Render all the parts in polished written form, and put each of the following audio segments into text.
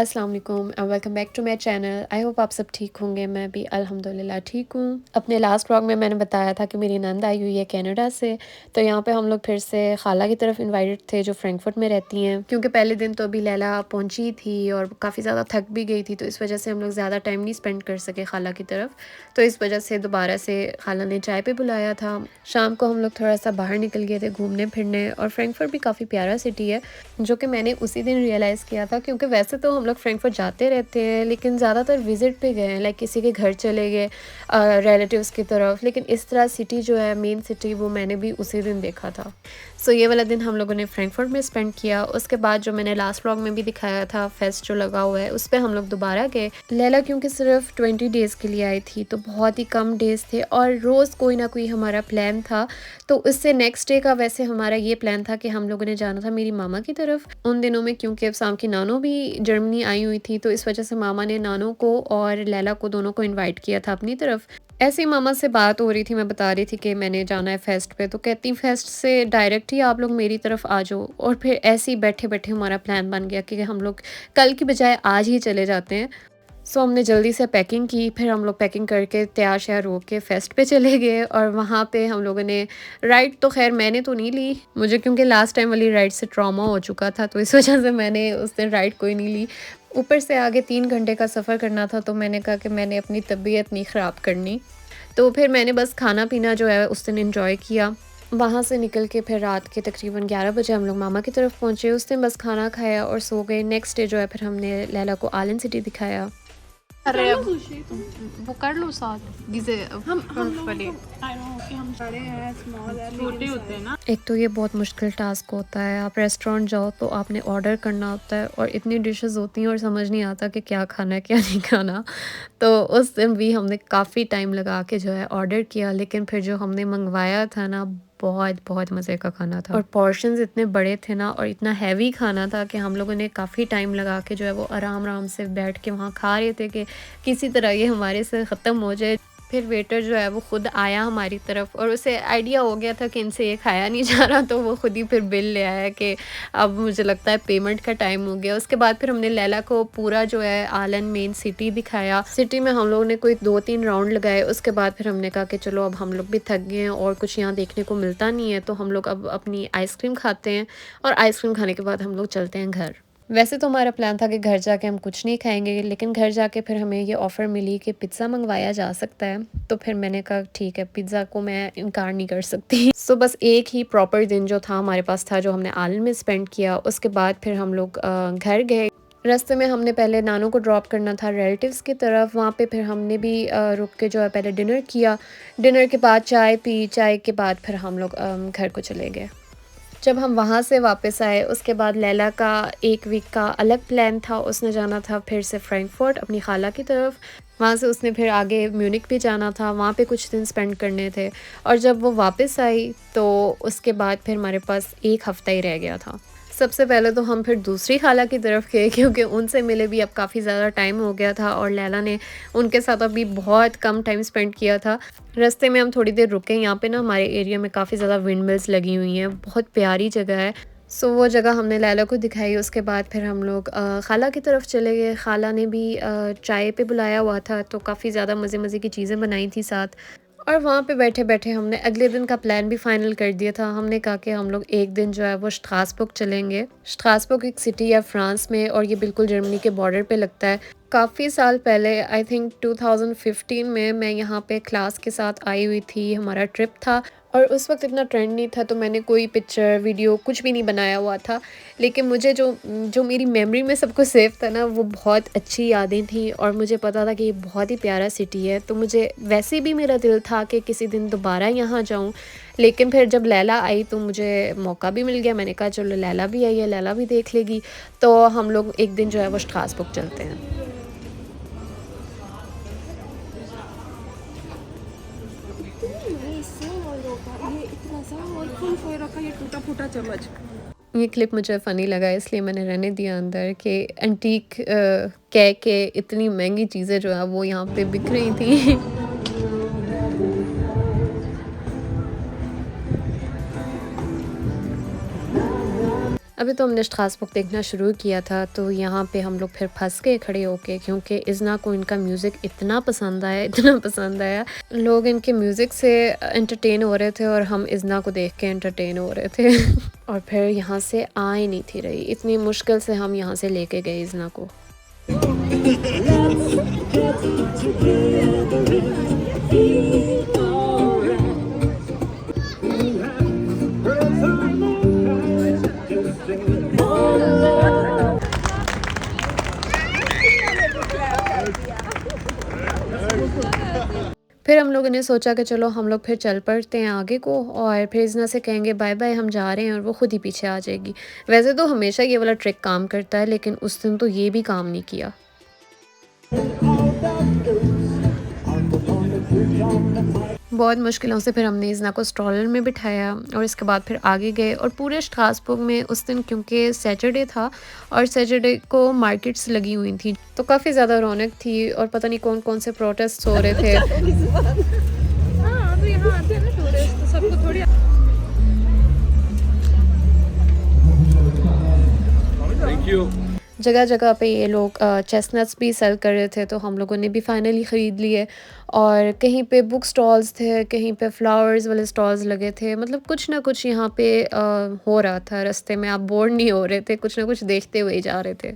अस्सलाम वालेकुम and welcome back to my channel. I hope आप सब ठीक होंगे। मैं भी अल्हम्दुलिल्लाह ठीक हूँ। अपने लास्ट व्लॉग में मैंने बताया था कि मेरी नंद आई हुई है कनाडा से, तो यहाँ पे हम लोग फिर से खाला की तरफ इनवाइटेड थे जो फ्रैंकफर्ट में रहती हैं। क्योंकि पहले दिन तो अभी लैला पहुँची थी और काफ़ी ज़्यादा थक भी गई थी, तो इस वजह से हम लोग ज़्यादा टाइम नहीं स्पेंड कर सके खाला की तरफ। तो इस वजह से दोबारा से खाला ने चाय पे बुलाया था। शाम को हम लोग थोड़ा सा बाहर निकल गए थे घूमने फिरने, और फ्रैंकफर्ट भी काफ़ी प्यारा सिटी है, जो कि मैंने उसी दिन रियलाइज़ किया था। क्योंकि वैसे तो हम लोग फ्रैंकफर्ट जाते रहते हैं, लेकिन ज़्यादातर विज़िट पे गए हैं, लाइक किसी के घर चले गए रिलेटिव्स की तरफ। लेकिन इस तरह सिटी जो है, मेन सिटी, वो मैंने भी उसी दिन देखा था। सो ये वाला दिन हम लोगों ने फ्रैंकफर्ट में स्पेंड किया। उसके बाद जो मैंने लास्ट व्लॉग में भी दिखाया था, फेस्ट जो लगा हुआ है, उस पर हम लोग दोबारा गए। लैला क्योंकि सिर्फ 20 डेज़ के लिए आई थी, तो बहुत ही कम डेज़ थे और रोज़ कोई ना कोई हमारा प्लान था। तो उससे नेक्स्ट डे का वैसे हमारा ये प्लान था कि हम लोगों ने जाना था मेरी मामा की तरफ उन दिनों में, क्योंकि अब शाम की नानो भी जर्मनी आई हुई थी, तो इस वजह से मामा ने नानो को और लैला को दोनों को इनवाइट किया था अपनी तरफ। ऐसे ही मामा से बात हो रही थी, मैं बता रही थी कि मैंने जाना है फेस्ट पे, तो कहती फेस्ट से डायरेक्ट ही आप लोग मेरी तरफ आ जाओ। और फिर ऐसे ही बैठे बैठे हमारा प्लान बन गया कि हम लोग कल की बजाय आज ही चले जाते हैं। सो हमने जल्दी से पैकिंग की, फिर हम लोग पैकिंग करके तैयार श्यार हो के फेस्ट पे चले गए। और वहाँ पे हम लोगों ने राइड, तो खैर मैंने तो नहीं ली, मुझे क्योंकि लास्ट टाइम वाली राइड से ट्रॉमा हो चुका था, तो इस वजह से मैंने उस दिन राइड कोई नहीं ली। ऊपर से आगे 3 घंटे का सफ़र करना था, तो मैंने कहा कि मैंने अपनी तबीयत नहीं ख़राब करनी। तो फिर मैंने बस खाना पीना जो है उस दिन एंजॉय किया। वहाँ से निकल के फिर रात के तकरीबन 11 बजे हम लोग मामा की तरफ पहुँचे। उस दिन बस खाना खाया और सो गए। नेक्स्ट डे जो है फिर हमने लैला को आलन सिटी दिखाया। अरे अब वो कर लो साथ जिसे हम वाले कि हम बड़े हैं, स्मॉल है, छोटे होते हैं ना। एक तो ये बहुत मुश्किल टास्क होता है, आप रेस्टोरेंट जाओ तो आपने ऑर्डर करना होता है और इतनी डिशेस होती हैं और समझ नहीं आता कि क्या खाना है क्या नहीं खाना। तो उस दिन भी हमने काफ़ी टाइम लगा के जो है ऑर्डर किया, लेकिन फिर जो हमने मंगवाया था ना, बहुत बहुत मज़े का खाना था। और पोर्शंस इतने बड़े थे ना, और इतना हैवी खाना था कि हम लोगों ने काफ़ी टाइम लगा के जो है वो आराम आराम से बैठ के वहाँ खा रहे थे कि किसी तरह ये हमारे से ख़त्म हो जाए। फिर वेटर जो है वो खुद आया हमारी तरफ, और उसे आइडिया हो गया था कि इनसे ये खाया नहीं जा रहा, तो वो खुद ही फिर बिल ले आया कि अब मुझे लगता है पेमेंट का टाइम हो गया। उसके बाद फिर हमने लैला को पूरा जो है आलन मेन सिटी दिखाया। सिटी में हम लोगों ने कोई 2-3 राउंड लगाए। उसके बाद फिर हमने कहा कि चलो अब हम लोग भी थक गए हैं और कुछ यहाँ देखने को मिलता नहीं है, तो हम लोग अब अपनी आइसक्रीम खाते हैं, और आइसक्रीम खाने के बाद हम लोग चलते हैं घर। वैसे तो हमारा प्लान था कि घर जाके हम कुछ नहीं खाएंगे, लेकिन घर जाके फिर हमें ये ऑफ़र मिली कि पिज़्ज़ा मंगवाया जा सकता है। तो फिर मैंने कहा ठीक है, पिज़्ज़ा को मैं इनकार नहीं कर सकती। सो बस एक ही प्रॉपर दिन जो था हमारे पास था, जो हमने आलन में स्पेंड किया। उसके बाद फिर हम लोग घर गए। रास्ते में हमने पहले नानू को ड्रॉप करना था रिलेटिव्स की तरफ, वहाँ पे फिर हमने भी रुक के जो है पहले डिनर किया। डिनर के बाद चाय पी, चाय के बाद फिर हम लोग घर को चले गए। जब हम वहाँ से वापस आए, उसके बाद लैला का 1 वीक का अलग प्लान था। उसने जाना था फिर से फ्रैंकफर्ट अपनी खाला की तरफ। वहाँ से उसने फिर आगे म्यूनिक भी जाना था, वहाँ पे कुछ दिन स्पेंड करने थे। और जब वो वापस आई तो उसके बाद फिर हमारे पास 1 हफ़्ता ही रह गया था। सबसे पहले तो हम फिर दूसरी खाला की तरफ गए, क्योंकि उनसे मिले भी अब काफ़ी ज़्यादा टाइम हो गया था, और लैला ने उनके साथ अभी बहुत कम टाइम स्पेंड किया था। रास्ते में हम थोड़ी देर रुके। यहाँ पे ना हमारे एरिया में काफ़ी ज़्यादा विंड मिल्स लगी हुई हैं, बहुत प्यारी जगह है। सो वो जगह हमने लैला को दिखाई। उसके बाद फिर हम लोग खाला की तरफ चले गए। खाला ने भी चाय पे बुलाया हुआ था, तो काफ़ी ज़्यादा मज़े मज़े की चीज़ें बनाई थी साथ। और वहाँ पे बैठे-बैठे हमने अगले दिन का प्लान भी फाइनल कर दिया था। हमने कहा कि हम लोग एक दिन जो है वो स्ट्रासबर्ग चलेंगे। स्ट्रासबर्ग एक सिटी है फ्रांस में, और ये बिल्कुल जर्मनी के बॉर्डर पे लगता है। काफ़ी साल पहले, आई थिंक 2015 में, मैं यहाँ पे क्लास के साथ आई हुई थी, हमारा ट्रिप था। और उस वक्त इतना ट्रेंड नहीं था, तो मैंने कोई पिक्चर वीडियो कुछ भी नहीं बनाया हुआ था। लेकिन मुझे जो जो मेरी मेमोरी में सब कुछ सेव था ना, वो बहुत अच्छी यादें थी, और मुझे पता था कि ये बहुत ही प्यारा सिटी है। तो मुझे वैसे भी मेरा दिल था कि किसी दिन दोबारा यहाँ जाऊँ। लेकिन फिर जब लैला आई तो मुझे मौका भी मिल गया। मैंने कहा चलो लैला भी आई है, लैला भी देख लेगी। तो हम लोग एक दिन जो है वो स्ट्रासबर्ग चलते हैं। ये इतना सा और फुल फोए रखा, ये टूटा फूटा चम्मच। ये क्लिप मुझे फ़नी लगा, इसलिए मैंने रहने दिया अंदर कि एंटीक कह के इतनी महंगी चीज़ें जो है वो यहाँ पे बिक रही थी। अभी तो हमने स्ट्रासबुक देखना शुरू किया था, तो यहाँ पे हम लोग फिर फँस गए खड़े होके, क्योंकि इज़्ना को इनका म्यूज़िक इतना पसंद आया, इतना पसंद आया। लोग इनके म्यूज़िक से एंटरटेन हो रहे थे और हम इज़्ना को देख के एंटरटेन हो रहे थे। और फिर यहाँ से आ ही नहीं थी रही, इतनी मुश्किल से हम यहाँ से लेके गए इज़्ना को। फिर हम लोगों ने सोचा कि चलो हम लोग फिर चल पड़ते हैं आगे को, और फिर इज़्ना से कहेंगे बाय बाय हम जा रहे हैं, और वो खुद ही पीछे आ जाएगी। वैसे तो हमेशा ये वाला ट्रिक काम करता है, लेकिन उस दिन तो ये भी काम नहीं किया। बहुत मुश्किलों से फिर हमने इज़्ना को स्ट्रॉलर में बिठाया और इसके बाद फिर आगे गए। और पूरे स्ट्रासबुर्ग में उस दिन क्योंकि सैटरडे था और सैटरडे को मार्केट्स लगी हुई थी, तो काफ़ी ज़्यादा रौनक थी और पता नहीं कौन कौन से प्रोटेस्ट हो रहे थे। हाँ तो यहाँ आते हैं ना टूरिस्ट, तो सबको थोड़ी थैंक यू। जगह जगह पे ये लोग चेस्टनट्स भी सेल कर रहे थे, तो हम लोगों ने भी फाइनली ख़रीद लिए। और कहीं पे बुक स्टॉल्स थे, कहीं पे फ्लावर्स वाले स्टॉल्स लगे थे, मतलब कुछ ना कुछ यहाँ पे हो रहा था। रास्ते में आप बोर नहीं हो रहे थे, कुछ ना कुछ देखते हुए ही जा रहे थे।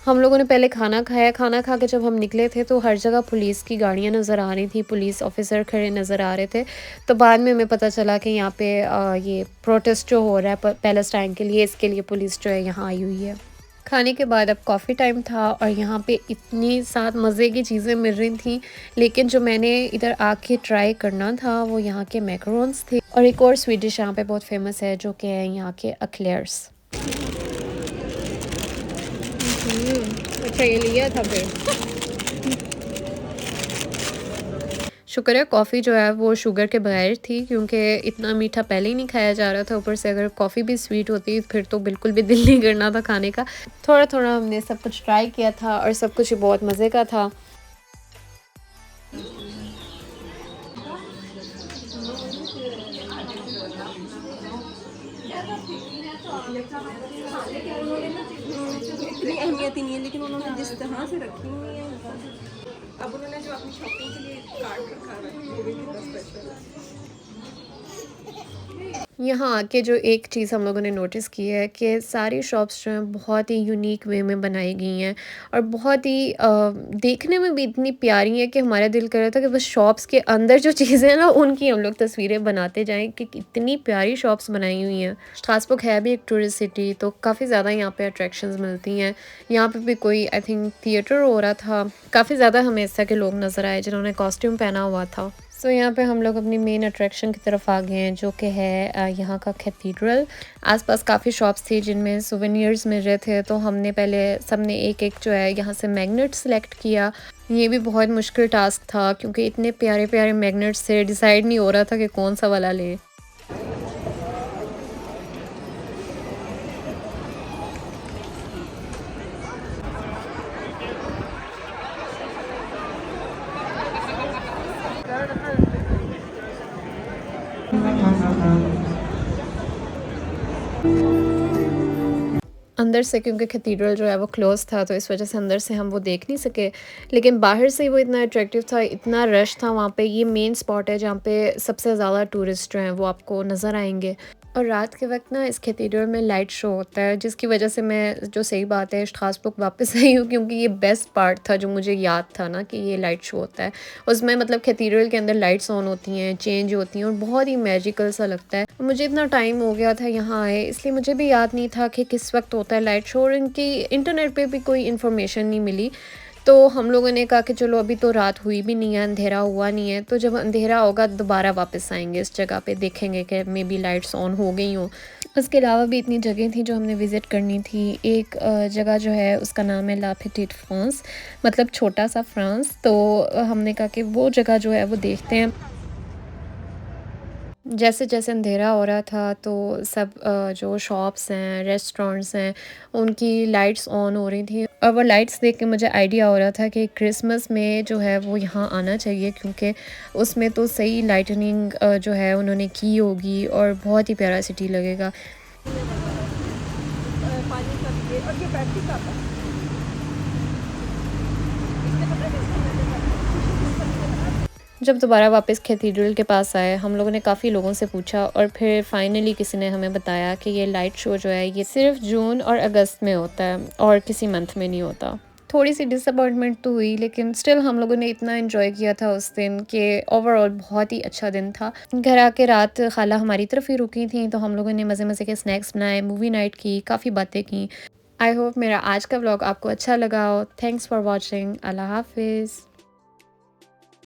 हम लोगों ने पहले खाना खाया, खाना खा के जब हम निकले थे तो हर जगह पुलिस की गाड़ियाँ नज़र आ रही थी, पुलिस ऑफिसर खड़े नज़र आ रहे थे। तो बाद में हमें पता चला कि यहाँ पे ये प्रोटेस्ट जो हो रहा है पैलेस्टाइन के लिए, इसके लिए पुलिस जो है यहाँ आई हुई है। खाने के बाद अब कॉफ़ी टाइम था और यहाँ पे इतनी साथ मज़े की चीज़ें मिल रही थी, लेकिन जो मैंने इधर आके ट्राई करना था वो यहाँ के मैकरोन्स थे। और एक और स्वीट डिश यहाँ पे बहुत फेमस है जो कि है यहाँ के एक्लेयर्स। अच्छा ये लिया था फिर। शुक्र है कॉफ़ी जो है वो शुगर के बगैर थी, क्योंकि इतना मीठा पहले ही नहीं खाया जा रहा था। ऊपर से अगर कॉफ़ी भी स्वीट होती फिर तो बिल्कुल भी दिल नहीं करना था खाने का। थोड़ा थोड़ा हमने सब कुछ ट्राई किया था और सब कुछ बहुत मज़े का था। इतनी अहमियत ही नहीं है, लेकिन उन्होंने जिस तरह से रखी हुई है, अब उन्होंने जो अपनी शॉपिंग के लिए कार्ड रखा है वो भी कितना स्पेशल है। यहाँ आके जो एक चीज़ हम लोगों ने नोटिस की है कि सारी शॉप्स जो हैं बहुत ही यूनिक वे में बनाई गई हैं और बहुत ही देखने में भी इतनी प्यारी है कि हमारा दिल कर रहा था कि बस शॉप्स के अंदर जो चीज़ें हैं ना उनकी हम लोग तस्वीरें बनाते जाएं कि इतनी प्यारी शॉप्स बनाई हुई हैं। स्ट्रासबुर्ग है भी एक टूरिस्ट सिटी, तो काफ़ी ज़्यादा यहाँ पे अट्रैक्शंस मिलती हैं। यहाँ पे भी कोई आई थिंक थिएटर हो रहा था, काफ़ी ज़्यादा हमें इस तरह के लोग नज़र आए जिन्होंने कॉस्ट्यूम पहना हुआ था। सो यहाँ पे हम लोग अपनी मेन अट्रैक्शन की तरफ आ गए हैं, जो कि है यहाँ का कैथीड्रल। आसपास काफ़ी शॉप्स थी जिनमें सोवेनियर्स मिल रहे थे, तो हमने पहले सबने एक एक जो है यहाँ से मैग्नेट सेलेक्ट किया। ये भी बहुत मुश्किल टास्क था क्योंकि इतने प्यारे प्यारे मैग्नेट्स से डिसाइड नहीं हो रहा था कि कौन सा वाला लें। अंदर से क्योंकि कैथीड्रल जो है वो क्लोज़ था, तो इस वजह से अंदर से हम वो देख नहीं सके, लेकिन बाहर से ही वो इतना अट्रैक्टिव था, इतना रश था वहाँ पे। ये मेन स्पॉट है जहाँ पे सबसे ज़्यादा टूरिस्ट जो हैं वो आपको नज़र आएंगे। और रात के वक्त ना इस कैथीड्रल में लाइट शो होता है, जिसकी वजह से मैं, जो सही बात है, स्ट्रासबुर्ग वापस आई हूँ, क्योंकि ये बेस्ट पार्ट था जो मुझे याद था ना कि ये लाइट शो होता है। उसमें मतलब कैथीड्रल के अंदर लाइट्स ऑन होती हैं, चेंज होती हैं और बहुत ही मैजिकल सा लगता है। मुझे इतना टाइम हो गया था यहाँ आए, इसलिए मुझे भी याद नहीं था कि किस वक्त होता है लाइट शो, और इनकी इंटरनेट पे भी कोई इन्फॉर्मेशन नहीं मिली। तो हम लोगों ने कहा कि चलो अभी तो रात हुई भी नहीं है, अंधेरा हुआ नहीं है, तो जब अंधेरा होगा दोबारा वापस आएंगे इस जगह पे, देखेंगे कि मे बी लाइट्स ऑन हो गई हों। उसके अलावा भी इतनी जगह थी जो हमने विज़िट करनी थी। एक जगह जो है उसका नाम है ला पेटिट फ्रांस, मतलब छोटा-सा फ्रांस। तो हमने कहा कि वो जगह जो है वो देखते हैं। जैसे-जैसे अंधेरा हो रहा था तो सब जो शॉप्स हैं, रेस्टोरेंट्स हैं, उनकी लाइट्स ऑन हो रही थी और वो लाइट्स देख के मुझे आइडिया हो रहा था कि क्रिसमस में जो है वो यहाँ आना चाहिए, क्योंकि उसमें तो सही लाइटनिंग जो है उन्होंने की होगी और बहुत ही प्यारा सिटी लगेगा। पानी का भी और ये बैटरी का था। इसने पता है किसको मैंने जब दोबारा वापस कैथेड्रल के पास आए, हम लोगों ने काफ़ी लोगों से पूछा और फिर फाइनली किसी ने हमें बताया कि ये लाइट शो जो है ये सिर्फ जून और अगस्त में होता है और किसी मंथ में नहीं होता। थोड़ी सी डिसअपॉइंटमेंट तो हुई, लेकिन स्टिल हम लोगों ने इतना एंजॉय किया था उस दिन कि ओवरऑल बहुत ही अच्छा दिन था। घर आके रात खाला हमारी तरफ ही रुकी थी, तो हम लोगों ने मज़े मज़े के स्नैक्स बनाए, मूवी नाइट की, काफ़ी बातें की। आई होप मेरा आज का व्लॉग आपको अच्छा लगा हो। Thanks for watching. अल्लाह हाफिज़।